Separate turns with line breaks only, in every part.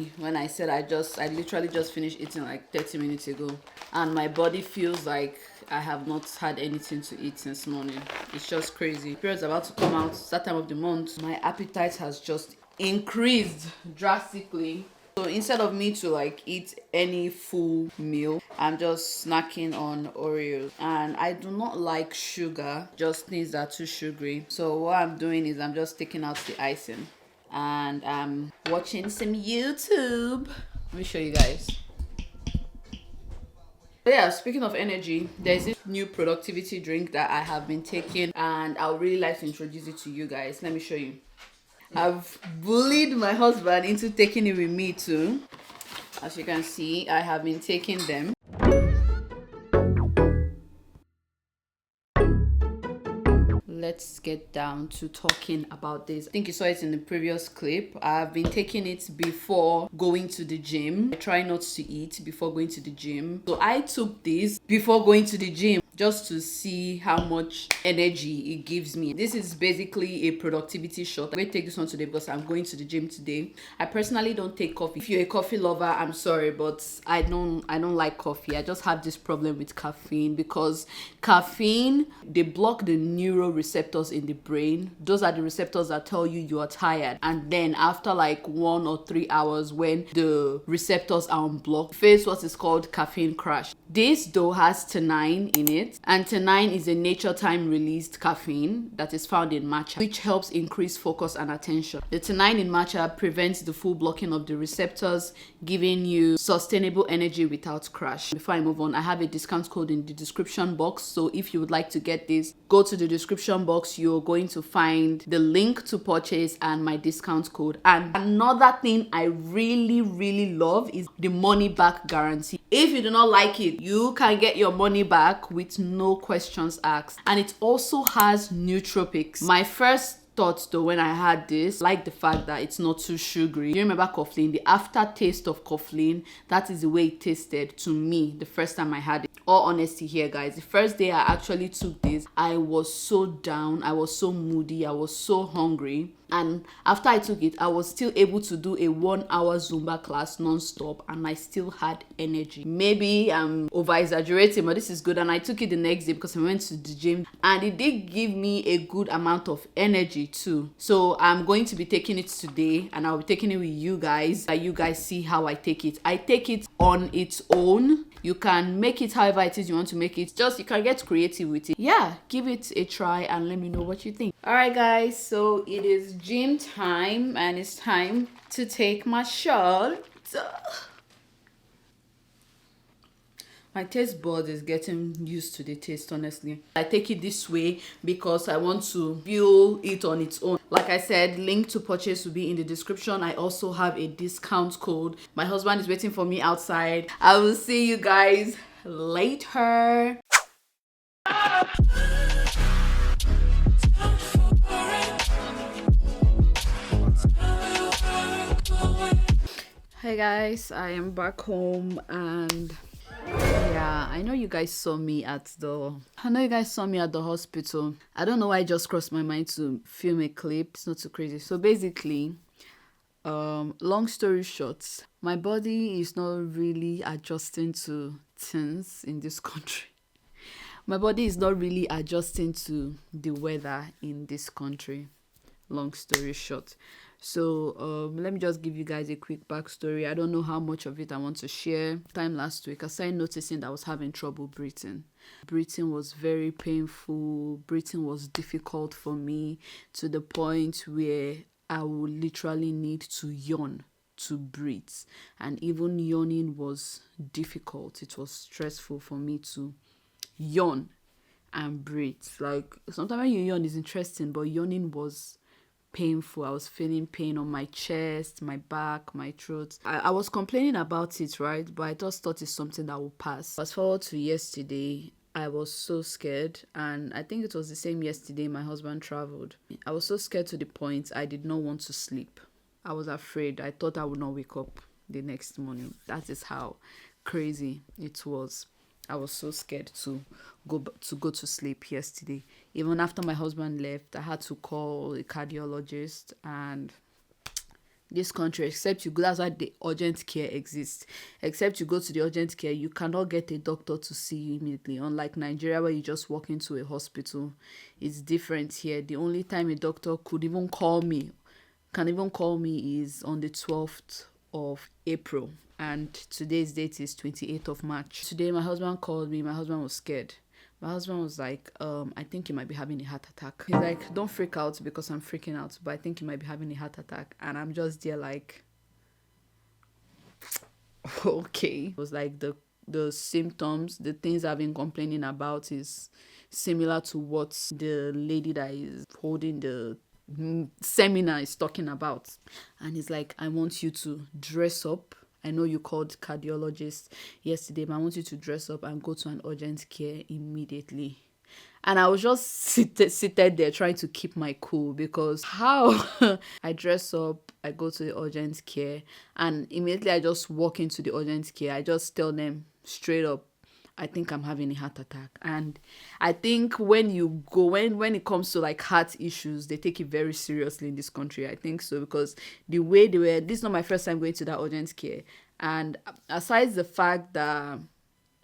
me when I said I literally just finished eating like 30 minutes ago, and my body feels like I have not had anything to eat since morning. It's just crazy. Period's about to come out, that time of the month. My appetite has just increased drastically. So instead of me to like eat any full meal, I'm just snacking on Oreos. And I do not like sugar, just things that are too sugary. So what I'm doing is I'm just taking out the icing. And I'm watching some YouTube. Let me show you guys. But yeah, speaking of energy, there's this new productivity drink that I have been taking, and I would really like to introduce it to you guys. Let me show you. I've bullied my husband into taking it with me too. As you can see, I have been taking them. Let's get down to talking about this. I think you saw it in the previous clip. I've been taking it before going to the gym. I try not to eat before going to the gym. So I took this before going to the gym just to see how much energy it gives me. This is basically a productivity shot. I'm going to take this one today because I'm going to the gym today. I personally don't take coffee. If you're a coffee lover, I'm sorry, but I don't like coffee. I just have this problem with caffeine because caffeine, they block the neuroreceptors in the brain. Those are the receptors that tell you you are tired. And then after like 1 or 3 hours, when the receptors are unblocked, face what is called caffeine crash. This though has theanine in it, and theanine is a nature time released caffeine that is found in matcha, which helps increase focus and attention. The theanine in matcha prevents the full blocking of the receptors, giving you sustainable energy without crash. Before I move on, I have a discount code in the description box, so if you would like to get this, go to the description box. You're going to find the link to purchase and my discount code. And another thing I really love is the money back guarantee. If you do not like it, you can get your money back with no questions asked. And it also has nootropics. My first thoughts though when I had this, like the fact that it's not too sugary. You remember coughlin? The aftertaste of coughlin, that is the way it tasted to me the first time I had it. All honesty here, guys, the first day I actually took this, I was so down, I was so moody, I was so hungry. And after I took it, I was still able to do a 1-hour Zumba class non-stop, and I still had energy. Maybe I'm over-exaggerating, but this is good. And I took it the next day because I went to the gym, and it did give me a good amount of energy too. So I'm going to be taking it today, and I'll be taking it with you guys, that you guys see how I take it. I take it on its own. You can make it however it is you want to make it. Just, you can get creative with it. Yeah, give it a try and let me know what you think. All right, guys, so it is gym time, and it's time to take my shot. My taste bud is getting used to the taste, honestly. I take it this way because I want to feel it on its own. Like I said, link to purchase will be in the description. I also have a discount code. My husband is waiting for me outside. I will see you guys later. Hey guys, I am back home, and yeah, I know you guys saw me at the hospital. I don't know why it just crossed my mind to film a clip. It's not too crazy. So basically, long story short, my body is not really adjusting to things in this country. My body is not really adjusting to the weather in this country. Long story short. So let me just give you guys a quick backstory. I don't know how much of it I want to share. Time last week, I started noticing that I was having trouble breathing. Breathing was very painful. Breathing was difficult for me, to the point where I would literally need to yawn to breathe. And even yawning was difficult. It was stressful for me to yawn and breathe. Like, sometimes when you yawn is interesting, but yawning was painful. I was feeling pain on my chest, my back, my throat. I was complaining about it, right? But I just thought it's something that will pass. Fast forward to yesterday, I was so scared, and I think it was the same yesterday my husband traveled. I was so scared to the point I did not want to sleep. I was afraid. I thought I would not wake up the next morning. That is how crazy it was. I was so scared to go to sleep yesterday. Even after my husband left, I had to call a cardiologist, and this country, except you go, that's why the urgent care exists. Except you go to the urgent care, you cannot get a doctor to see you immediately. Unlike Nigeria, where you just walk into a hospital, it's different here. The only time a doctor could even call me, can even call me, is on the 12th of April, and today's date is 28th of March. Today my husband called me. My husband was scared. My husband was like, I think you might be having a heart attack. He's like, don't freak out, because I'm freaking out, but I think you might be having a heart attack. And I'm just there like, okay. It was like the symptoms, the things I've been complaining about is similar to what the lady that is holding the seminar is talking about. And he's like, I want you to dress up. I know you called cardiologist yesterday, but I want you to dress up and go to an urgent care immediately. And I was just seated there trying to keep my cool, because how I dress up, I go to the urgent care, and immediately I just walk into the urgent care. I just tell them straight up, I think I'm having a heart attack. And I think when you go, when it comes to like heart issues, they take it very seriously in this country. I think so, because the way they were, this is not my first time going to that urgent care. And aside the fact that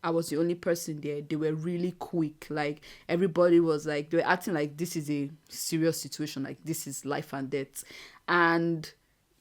I was the only person there, they were really quick. Like, everybody was like, they were acting like this is a serious situation, like this is life and death. And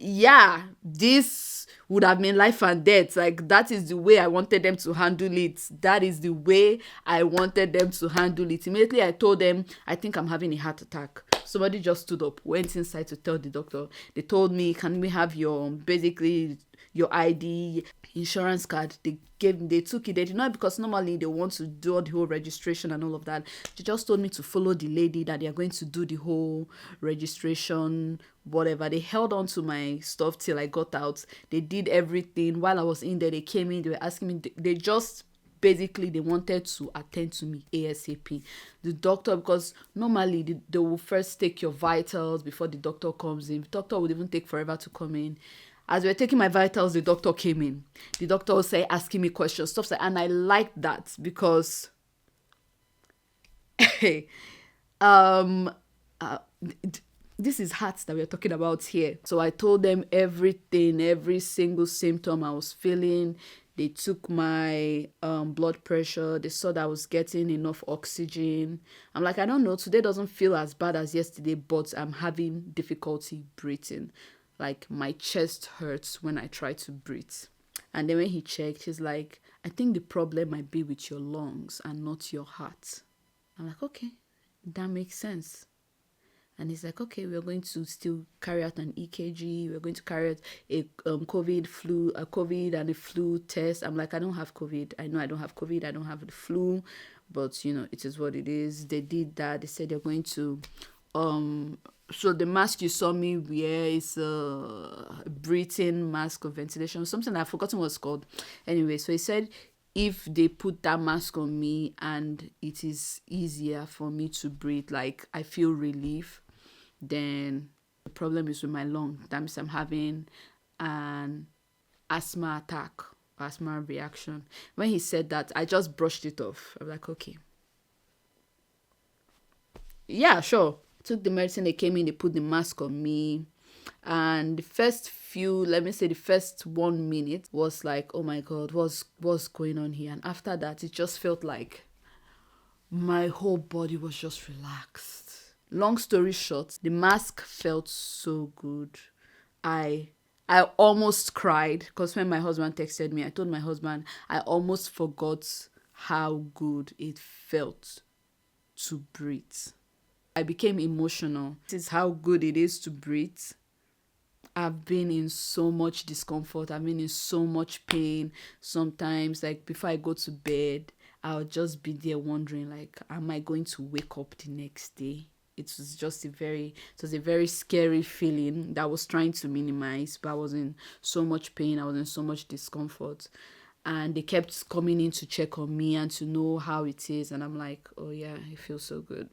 yeah, this would have been life and death. Like, that is the way I wanted them to handle it. That is the way I wanted them to handle it. Immediately I told them, I think I'm having a heart attack. Somebody just stood up, went inside to tell the doctor. They told me, can we have your, basically, your ID, insurance card? They took it. They did not, because normally they want to do all the whole registration and all of that. They just told me to follow the lady, that they are going to do the whole registration, whatever. They held on to my stuff till I got out. They did everything. While I was in there, they came in, they were asking me, they just basically, they wanted to attend to me ASAP. The doctor, because normally they will first take your vitals before the doctor comes in. The doctor would even take forever to come in. As we were taking my vitals, the doctor came in. The doctor was asking me questions, stuff like, and I liked that, because this is hearts that we're talking about here. So I told them everything, every single symptom I was feeling. They took my blood pressure. They saw that I was getting enough oxygen. I'm like, I don't know, today doesn't feel as bad as yesterday, but I'm having difficulty breathing. Like, my chest hurts when I try to breathe. And then when he checked, he's like, I think the problem might be with your lungs and not your heart. I'm like, okay, that makes sense. And he's like, okay, we're going to still carry out an EKG. We're going to carry out a COVID and a flu test. I'm like, I don't have COVID. I know I don't have COVID. I don't have the flu, but you know, it is what it is. They did that. They said they're going to, so the mask you saw me wear is a breathing mask of ventilation, something I've forgotten what it's called. Anyway, so he said, if they put that mask on me and it is easier for me to breathe, like I feel relief, then the problem is with my lung. That means I'm having an asthma attack, asthma reaction. When he said that, I just brushed it off. I'm like, okay. Yeah, sure. Took the medicine, they came in, they put the mask on me. And the first 1 minute was like, oh my God, what's going on here? And after that, it just felt like my whole body was just relaxed. Long story short, the mask felt so good. I almost cried, because when my husband texted me, I told my husband I almost forgot how good it felt to breathe. I became emotional. This is how good it is to breathe. I've been in so much discomfort. I've been in so much pain. Sometimes, like, before I go to bed, I'll just be there wondering, like, am I going to wake up the next day? It was a very scary feeling that I was trying to minimize, but I was in so much pain. I was in so much discomfort. And they kept coming in to check on me and to know how it is. And I'm like, oh yeah, it feels so good.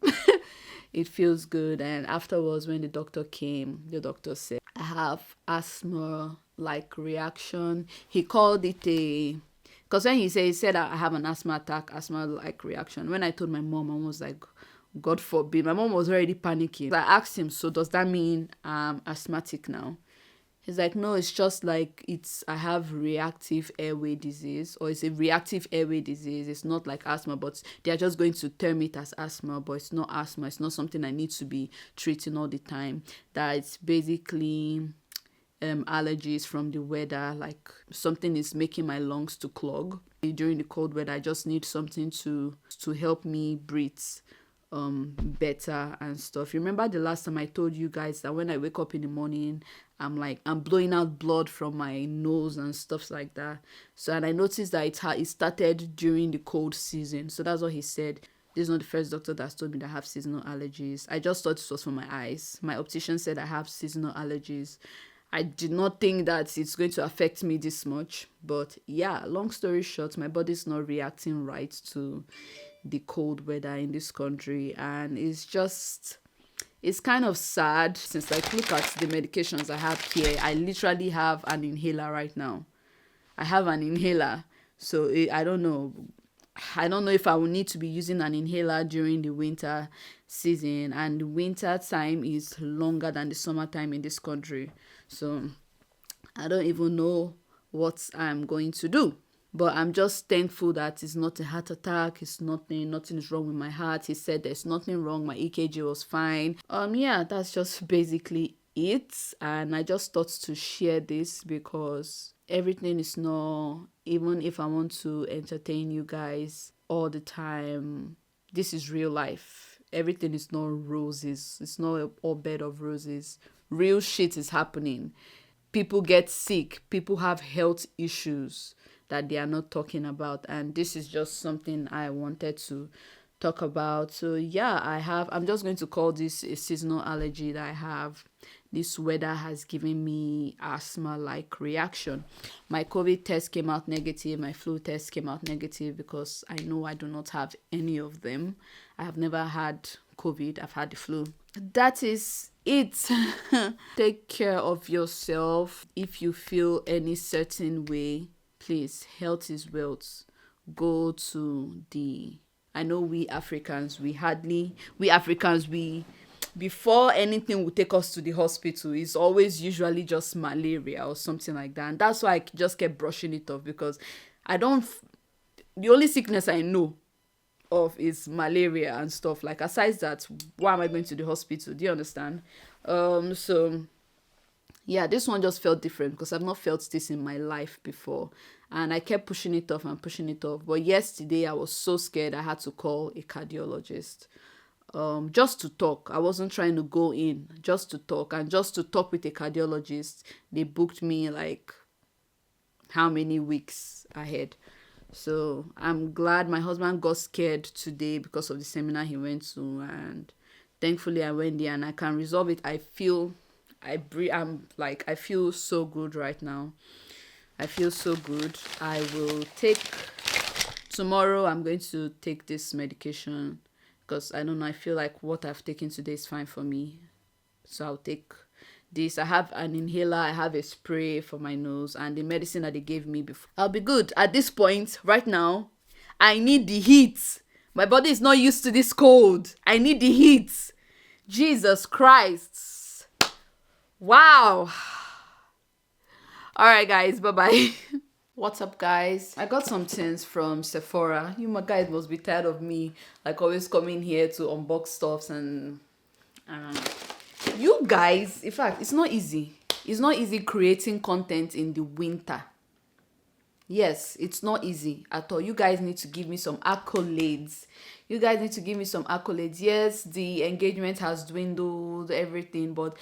It feels good. And afterwards, when the doctor came, the doctor said, I have asthma-like reaction. He called it because when he said I have an asthma attack, asthma-like reaction. When I told my mom was like, God forbid. My mom was already panicking. I asked him, so does that mean I'm asthmatic now? He's like, no, it's just like I have reactive airway disease, or it's a reactive airway disease. It's not like asthma, but they're just going to term it as asthma, but it's not asthma. It's not something I need to be treating all the time. That it's basically allergies from the weather, like something is making my lungs to clog. During the cold weather, I just need something to help me breathe better and stuff. Remember the last time I told you guys that when I wake up in the morning, I'm blowing out blood from my nose and stuff like that. So, and I noticed that it started during the cold season. So that's what he said. This is not the first doctor that's told me that I have seasonal allergies. I just thought it was for my eyes. My optician said I have seasonal allergies. I did not think that it's going to affect me this much. But yeah, long story short, my body's not reacting right to the cold weather in this country, and it's kind of sad. Since, like, look at the medications I have here. I literally have an inhaler right now. I have an inhaler, so I don't know if I will need to be using an inhaler during the winter season, and the winter time is longer than the summertime in this country, so I don't even know what I'm going to do. But I'm just thankful that it's not a heart attack. It's nothing is wrong with my heart. He said there's nothing wrong. My EKG was fine. Yeah, that's just basically it. And I just thought to share this because everything is not, even if I want to entertain you guys all the time, this is real life. Everything is not roses. It's not all bed of roses. Real shit is happening. People get sick. People have health issues that they are not talking about, and this is just something I wanted to talk about. So yeah, I'm just going to call this a seasonal allergy that I have. This weather has given me asthma-like reaction. My COVID test came out negative. My flu test came out negative because I know I do not have any of them. I have never had COVID. I've had the flu. That is it. Take care of yourself. If you feel any certain way, please, health is wealth. Go to I know we Africans, before anything will take us to the hospital, it's always usually just malaria or something like that. And that's why I just kept brushing it off, because the only sickness I know of is malaria and stuff. Like, aside that, why am I going to the hospital? Do you understand? So yeah, this one just felt different because I've not felt this in my life before. And I kept pushing it off and pushing it off. But yesterday, I was so scared I had to call a cardiologist. Just to talk. I wasn't trying to go in, just to talk. And just to talk with a cardiologist, they booked me like how many weeks ahead. So I'm glad. My husband got scared today because of the seminar he went to. And thankfully, I went there and I can resolve it. I feel so good right now. I feel so good. Tomorrow I'm going to take this medication because I don't know, I feel like what I've taken today is fine for me. So I'll take this. I have an inhaler, I have a spray for my nose, and the medicine that they gave me before. I'll be good. At this point, right now, I need the heat. My body is not used to this cold. I need the heat. Jesus Christ. Wow. All right, guys. Bye-bye. What's up, guys? I got some things from Sephora. You my guys must be tired of me, like, always coming here to unbox stuffs and you guys, in fact, it's not easy. It's not easy creating content in the winter. Yes, it's not easy at all. You guys need to give me some accolades. Yes, the engagement has dwindled, everything, but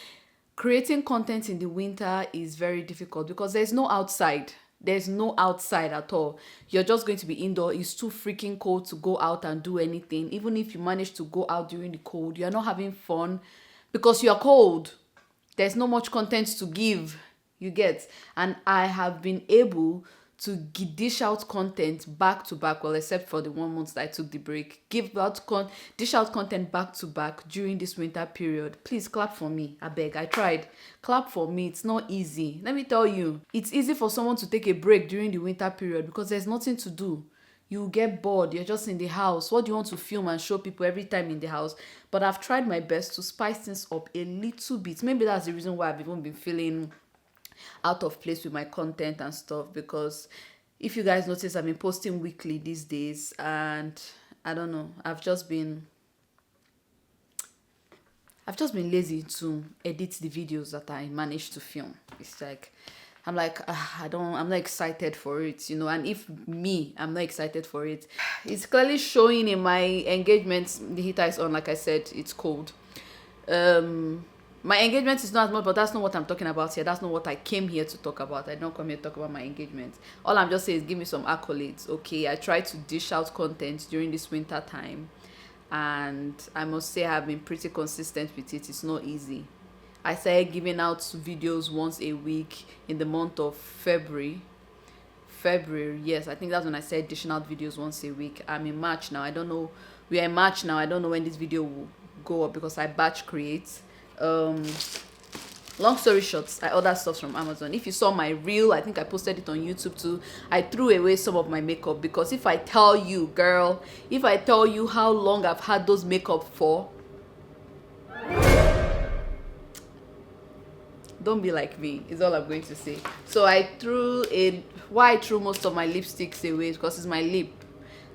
creating content in the winter is very difficult because there's no outside. There's no outside at all. You're just going to be indoor. It's too freaking cold to go out and do anything. Even if you manage to go out during the cold, you're not having fun because you're cold. There's not much content to give, you get. And I have been able to dish out content back to back, well, except for the 1 month that I took the break. Dish out content back to back during this winter period. Please clap for me. I beg. I tried. Clap for me. It's not easy. Let me tell you, it's easy for someone to take a break during the winter period because there's nothing to do. You get bored. You're just in the house. What do you want to film and show people every time in the house? But I've tried my best to spice things up a little bit. Maybe that's the reason why I've even been feeling out of place with my content and stuff, because if you guys notice, I've been posting weekly these days, and I don't know, I've just been lazy to edit the videos that I managed to film. It's like I'm like, I'm not excited for it, you know. And if I'm not excited for it, it's clearly showing in my engagement. The heater is on, like I said, it's cold. My engagement is not as much, but that's not what I'm talking about here. That's not what I came here to talk about. I don't come here to talk about my engagement. All I'm just saying is give me some accolades, okay? I try to dish out content during this winter time, and I must say I've been pretty consistent with it. It's not easy. I started giving out videos once a week in the month of February. Yes, I think that's when I started dishing out videos once a week. I'm in March now. I don't know. We are in March now. I don't know when this video will go up because I batch create. Long story short, I ordered stuff from Amazon. If you saw my reel, I think I posted it on YouTube too. I threw away some of my makeup because if I tell you, girl, if I tell you how long I've had those makeup for, don't be like me, is all I'm going to say. So why I threw most of my lipsticks away because it's my lip.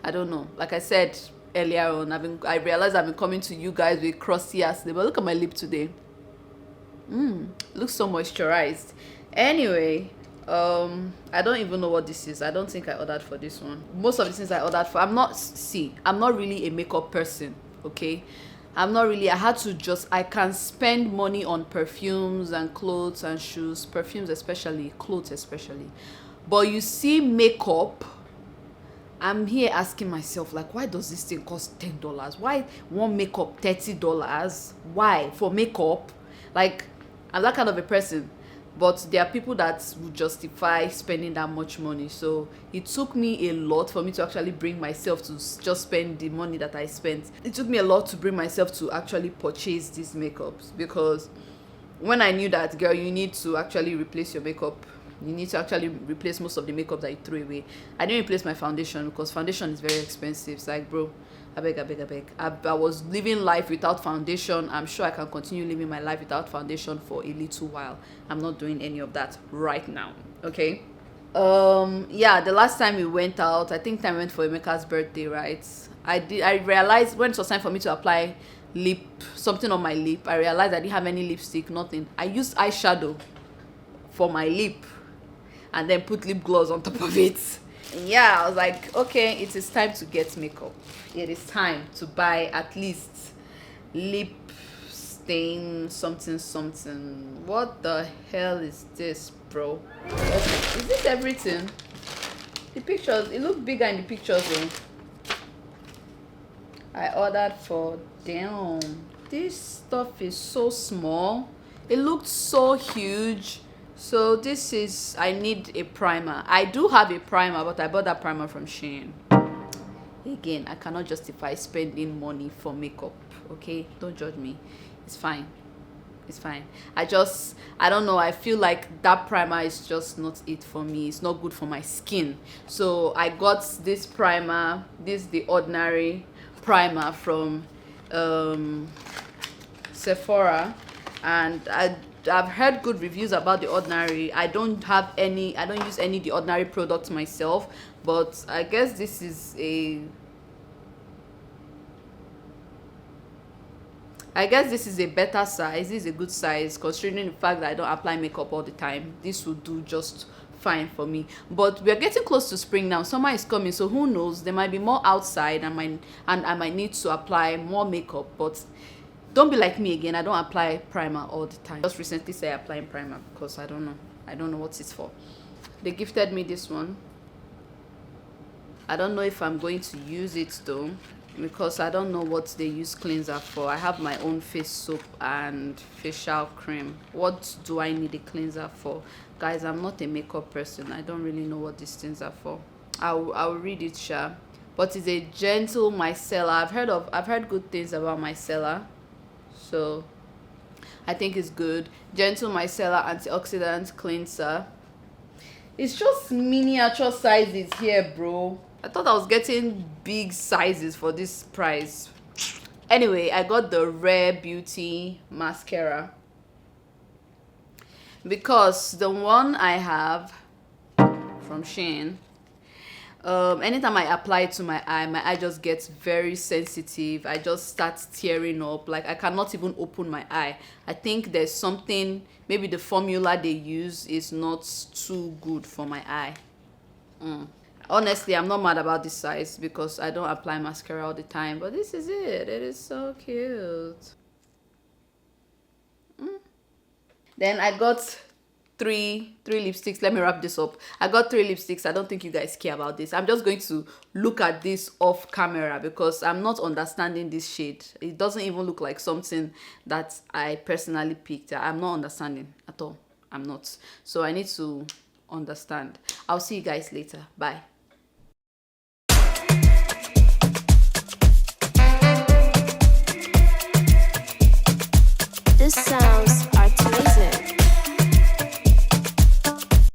I don't know. Like I said earlier on, I realized I've been coming to you guys with crusty ass lip, but look at my lip today. Looks so moisturized. Anyway, I don't even know what this is. I don't think I ordered for this one. Most of the things I ordered for, I'm not really a makeup person, okay? I can spend money on perfumes and clothes and shoes, perfumes especially, clothes especially. But you see makeup, I'm here asking myself, like, why does this thing cost $10? Why one makeup $30? Why? For makeup? Like, I'm that kind of a person. But there are people that would justify spending that much money. So it took me a lot for me to actually bring myself to just spend the money that I spent. It took me a lot to bring myself to actually purchase these makeups, because when I knew that, girl, you need to actually replace your makeup. You need to actually replace most of the makeup that you threw away. I didn't replace my foundation because foundation is very expensive. It's like, bro, I beg. I was living life without foundation. I'm sure I can continue living my life without foundation for a little while. I'm not doing any of that right now, okay? Yeah, the last time we went out, I think I went for Emeka's birthday, right? I realized when it was time for me to apply something on my lip, I realized I didn't have any lipstick, nothing. I used eyeshadow for my lip and then put lip gloss on top of it. Yeah, I was like, okay, it is time to get makeup. It is time to buy at least lip stain something. What the hell is this, bro? Okay, is this everything? The pictures, it looked bigger in the pictures though. I ordered for, damn, this stuff is so small. It looked so huge. So this is, I need a primer. I do have a primer, but I bought that primer from Shein. Again, I cannot justify spending money for makeup, okay? Don't judge me. It's fine. I don't know, I feel like that primer is just not it for me. It's not good for my skin. So I got this primer. This is the Ordinary primer from Sephora, and I've heard good reviews about the Ordinary. I don't use any of the Ordinary products myself, but I guess this is a better size. This is a good size considering the fact that I don't apply makeup all the time. This will do just fine for me. But we are getting close to spring now. Summer is coming, so who knows, there might be more outside and I might need to apply more makeup. But don't be like me again. I don't apply primer all the time. Just recently started applying primer because I don't know what it's for. They gifted me this one. I don't know if I'm going to use it though, because I don't know what they use cleanser for. I have my own face soap and facial cream. What do I need a cleanser for? Guys, I'm not a makeup person. I don't really know what these things are for. I'll read it, sure. But it's a gentle micellar. I've heard good things about micellar, so I think it's good. Gentle micellar antioxidant cleanser. It's just miniature sizes here, bro. I thought I was getting big sizes for this price. Anyway, I got the Rare Beauty mascara. because the one I have from Shein, anytime I apply it to my eye just gets very sensitive. I just start tearing up, like I cannot even open my eye. I think there's something, maybe the formula they use is not too good for my eye. Honestly, I'm not mad about this size because I don't apply mascara all the time, but this is it. It is so cute. Then I got three lipsticks. Let me wrap this up. I got 3 lipsticks. I don't think you guys care about this. I'm just going to look at this off camera because I'm not understanding this shade. It doesn't even look like something that I personally picked. I'm not understanding at all. I'm not. So I need to understand. I'll see you guys later. Bye.
This sound